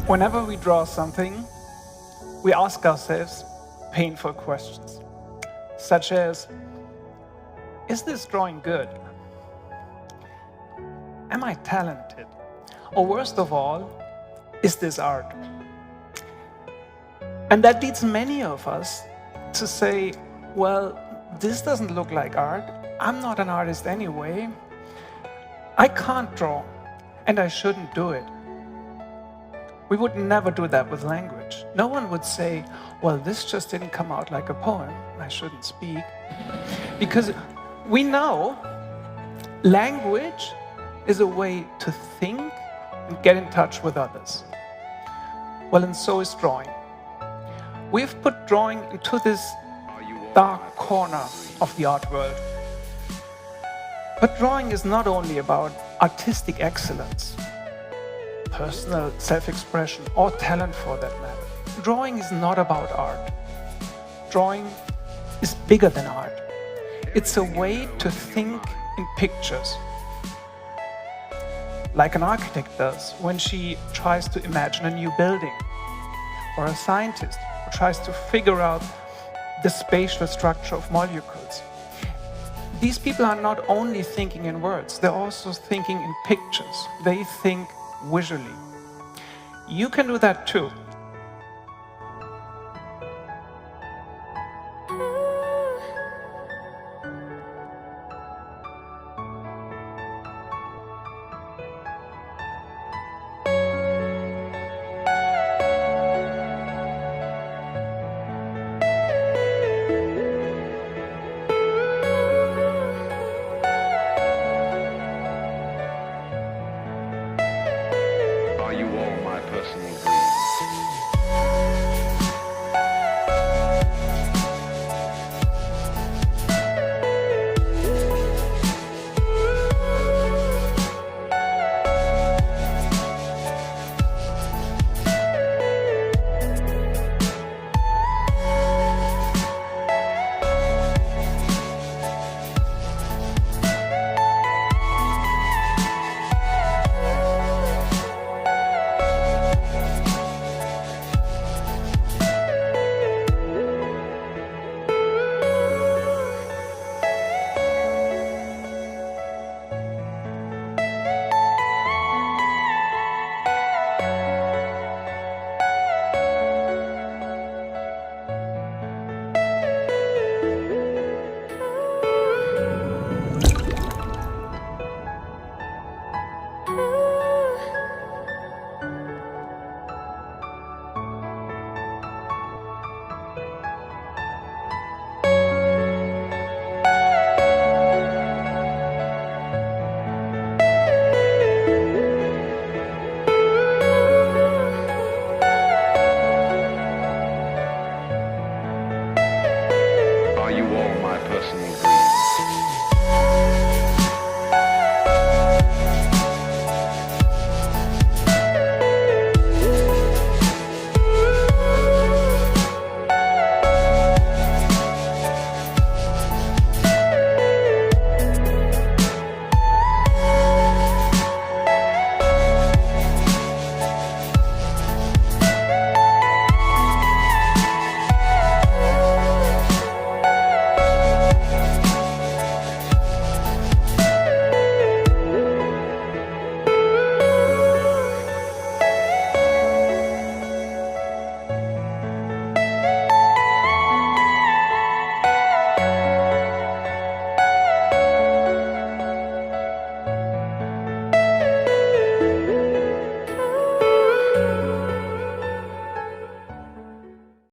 Whenever we draw something, we ask ourselves painful questions, such as, is this drawing good? Am I talented? Or worst of all, is this art? And that leads many of us to say, well, this doesn't look like art. I'm not an artist anyway. I can't draw, and I shouldn't do it. We would never do that with language. No one would say, well, this just didn't come out like a poem. I shouldn't speak. Because we know language is a way to think and get in touch with others. Well, and so is drawing. We've put drawing into this dark corner of the art world. But drawing is not only about artistic excellence, personal self-expression, or talent for that matter. Drawing is not about art. Drawing is bigger than art. It's a way to think in pictures, like an architect does when she tries to imagine a new building, or a scientist who tries to figure out the spatial structure of molecules. These people are not only thinking in words, they're also thinking in pictures. They think visually. You can do that too. Are you all my personal dreams?